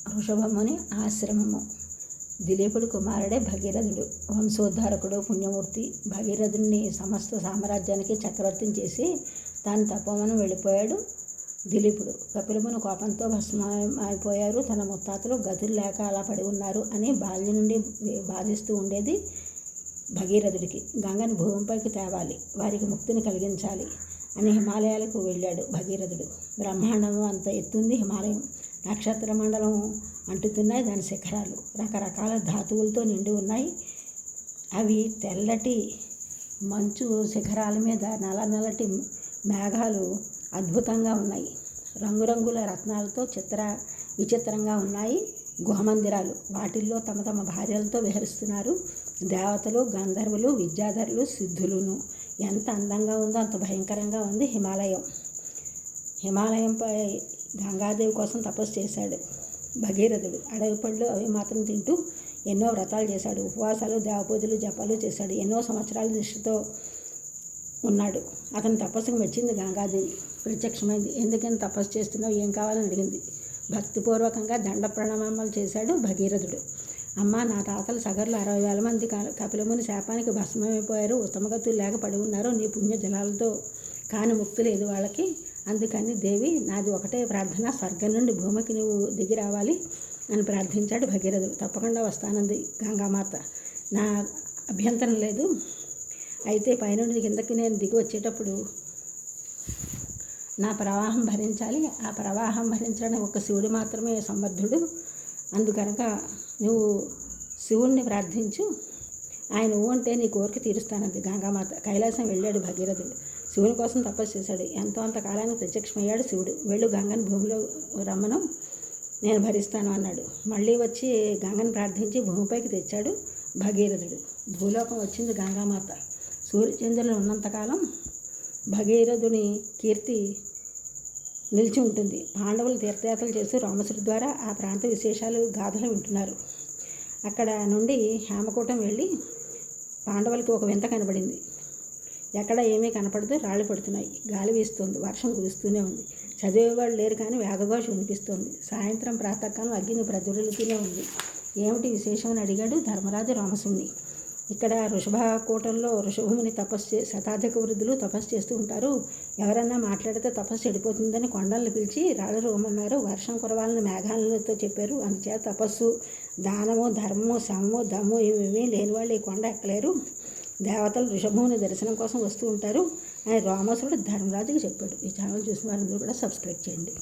ఋషభముని ఆశ్రమము. దిలీపుడు కుమారుడే భగీరథుడు. వంశోద్ధారకుడు, పుణ్యమూర్తి. భగీరథుడిని సమస్త సామ్రాజ్యానికి చక్రవర్తిని చేసి తాను తపోవనం వెళ్ళిపోయాడు దిలీపుడు. కపిలముని కోపంతో భస్మమైపోయారు. తన ముత్తాతలు గతులు లేక అలా పడి ఉన్నారు అని బాల్యం నుండి బాధిస్తూ ఉండేది భగీరథుడికి. గంగని భూమిపైకి తేవాలి, వారికి ముక్తిని కలిగించాలి అని హిమాలయాలకు వెళ్ళాడు భగీరథుడు. బ్రహ్మాండము అంత ఎత్తుంది హిమాలయం. నక్షత్ర మండలం అంటుతున్నాయి దాని శిఖరాలు. రకరకాల ధాతువులతో నిండి ఉన్నాయి. అవి తెల్లటి మంచు శిఖరాల మీద నల్లటి మేఘాలు అద్భుతంగా ఉన్నాయి. రంగురంగుల రత్నాలతో విచిత్రంగా ఉన్నాయి గుహమందిరాలు. వాటిల్లో తమ తమ భార్యలతో విహరిస్తున్నారు దేవతలు, గంధర్వులు, విద్యాధరులు, సిద్ధులును. ఎంత అందంగా ఉందో అంత భయంకరంగా ఉంది హిమాలయం. హిమాలయంపై గంగాదేవి కోసం తపస్సు చేశాడు భగీరథుడు. అడవి పళ్ళు అవి మాత్రం తింటూ ఎన్నో వ్రతాలు చేశాడు. ఉపవాసాలు, దేవపూజలు, జపాలు చేశాడు. ఎన్నో సంవత్సరాల దృష్టితో ఉన్నాడు. అతని తపస్సుకు మెచ్చింది గంగాదేవి. ప్రత్యక్షమైంది. ఎందుకని తపస్సు చేస్తున్నావు, ఏం కావాలని అడిగింది. భక్తిపూర్వకంగా దండ ప్రణామాలు చేశాడు భగీరథుడు. అమ్మ, నా తాతలు సగర్లు 60,000 మంది కపిలముని శాపానికి భస్మమైపోయారు. ఉత్తమగతులు లేక పడి ఉన్నారు. నీ పుణ్య జలాలతో కాని ముక్తి లేదు వాళ్ళకి. అందుకని దేవి, నాది ఒకటే ప్రార్థన, స్వర్గం నుండి భూమికి నువ్వు దిగి రావాలి అని ప్రార్థించాడు భగీరథుడు. తప్పకుండా వస్తానంది గంగామాత. నా అభ్యంతరం లేదు. అయితే పైనుండి కిందకి నేను దిగి వచ్చేటప్పుడు నా ప్రవాహం భరించాలి. ఆ ప్రవాహం భరించడానికి ఒక శివుడు మాత్రమే సమర్థుడు. అందుకనుక నువ్వు శివుణ్ణి ప్రార్థించు, ఆయన అంటే నీ కోరిక తీరుస్తానంది గంగామాత. కైలాసం వెళ్ళాడు భగీరథుడు. శివుని కోసం తపస్సు చేశాడు. ఎంతో అంతకాలానికి ప్రత్యక్షమయ్యాడు శివుడు. వెళ్ళు, గంగని భూమిలో రమ్మను, నేను భరిస్తాను అన్నాడు. మళ్ళీ వచ్చి గంగని ప్రార్థించి భూమిపైకి తెచ్చాడు భగీరథుడు. భూలోకం వచ్చింది గంగామాత. సూర్యచంద్రులు ఉన్నంతకాలం భగీరథుని కీర్తి నిలిచి ఉంటుంది. పాండవులు తీర్థయాత్రలు చేస్తూ రామసుడి ద్వారా ఆ ప్రాంత విశేషాలు, గాథలు వింటున్నారు. అక్కడ నుండి హేమకూటం వెళ్ళి పాండవులకి ఒక వింత కనబడింది. ఎక్కడ ఏమీ కనపడదు. రాళ్ళు పడుతున్నాయి, గాలి వీస్తుంది, వర్షం కురుస్తూనే ఉంది. చదివేవాళ్ళు లేరు కానీ వేదఘోష వినిపిస్తోంది. సాయంత్రం ప్రాతకాలం అగ్ని ప్రజ్వలుతూనే ఉంది. ఏమిటి విశేషం అని అడిగాడు ధర్మరాజు రామసుని. ఇక్కడ ఋషభకూటంలో ఋషభముని శతాధిక వృద్ధులు తపస్సు చేస్తూ ఉంటారు. ఎవరన్నా మాట్లాడితే తపస్సు చెడిపోతుందని కొండలను పిలిచి రాళ్ళు రోమన్నారు. వర్షం కురవాలని మేఘాలతో చెప్పారు. అందుచేత తపస్సు, దానము, ధర్మము, సమము, దమ్ము ఇవేమీ లేని వాళ్ళు ఈ కొండ ఎక్కలేరు. దేవతలు ఋషభముని దర్శనం కోసం వస్తూ ఉంటారు అని రామసుడు ధర్మరాజుకి చెప్పాడు. ఈ ఛానల్ చూసిన వారందరూ కూడా సబ్స్క్రైబ్ చేయండి.